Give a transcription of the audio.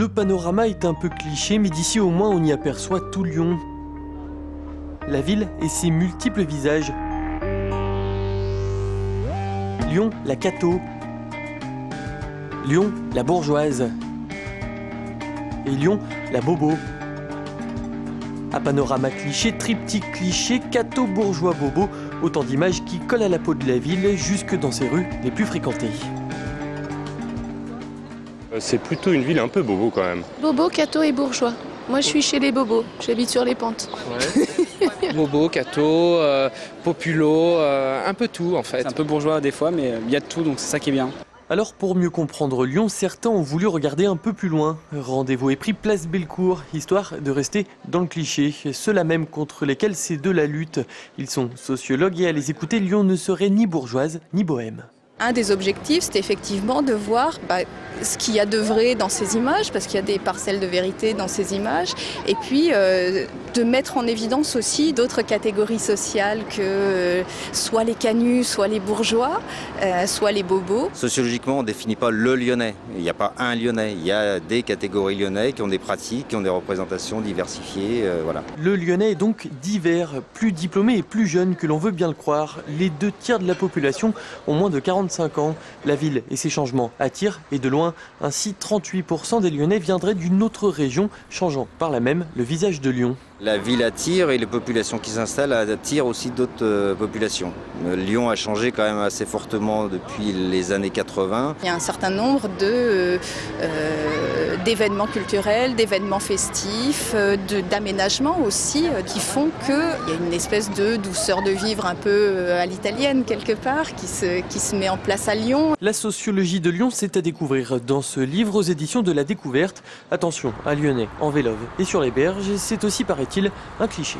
Le panorama est un peu cliché, mais d'ici au moins on y aperçoit tout Lyon. La ville et ses multiples visages. Lyon, la Cato. Lyon, la bourgeoise. Et Lyon, la bobo. À panorama cliché, triptyque cliché, Cato, bourgeois, bobo, autant d'images qui collent à la peau de la ville jusque dans ses rues les plus fréquentées. C'est plutôt une ville un peu bobo quand même. Bobo, Cato et bourgeois. Moi je suis chez les bobos, j'habite sur les pentes. Ouais. Bobo, Cato, populo, un peu tout en fait. C'est un peu bourgeois des fois, mais il y a de tout, donc c'est ça qui est bien. Alors pour mieux comprendre Lyon, certains ont voulu regarder un peu plus loin. Rendez-vous est pris place Bellecour, histoire de rester dans le cliché. Ceux-là même contre lesquels c'est de la lutte. Ils sont sociologues et à les écouter, Lyon ne serait ni bourgeoise ni bohème. Un des objectifs, c'est effectivement de voir ce qu'il y a de vrai dans ces images, parce qu'il y a des parcelles de vérité dans ces images, et puis de mettre en évidence aussi d'autres catégories sociales que soit les canuts, soit les bourgeois, soit les bobos. Sociologiquement, on ne définit pas le Lyonnais. Il n'y a pas un Lyonnais. Il y a des catégories lyonnais qui ont des pratiques, qui ont des représentations diversifiées. Voilà. Le Lyonnais est donc divers, plus diplômé et plus jeune que l'on veut bien le croire. Les 2/3 de la population ont moins de 45 ans. La ville et ses changements attirent, et de loin. Ainsi, 38% des Lyonnais viendraient d'une autre région, changeant par là même le visage de Lyon. La ville attire et les populations qui s'installent attirent aussi d'autres populations. Lyon a changé quand même assez fortement depuis les années 80. Il y a un certain nombre d'événements culturels, d'événements festifs, d'aménagements aussi qui font qu'il y a une espèce de douceur de vivre un peu à l'italienne quelque part qui se met en place à Lyon. La sociologie de Lyon, c'est à découvrir dans ce livre aux éditions de la Découverte. Attention, un Lyonnais en Vélove et sur les berges, c'est aussi, paraît-il, un cliché.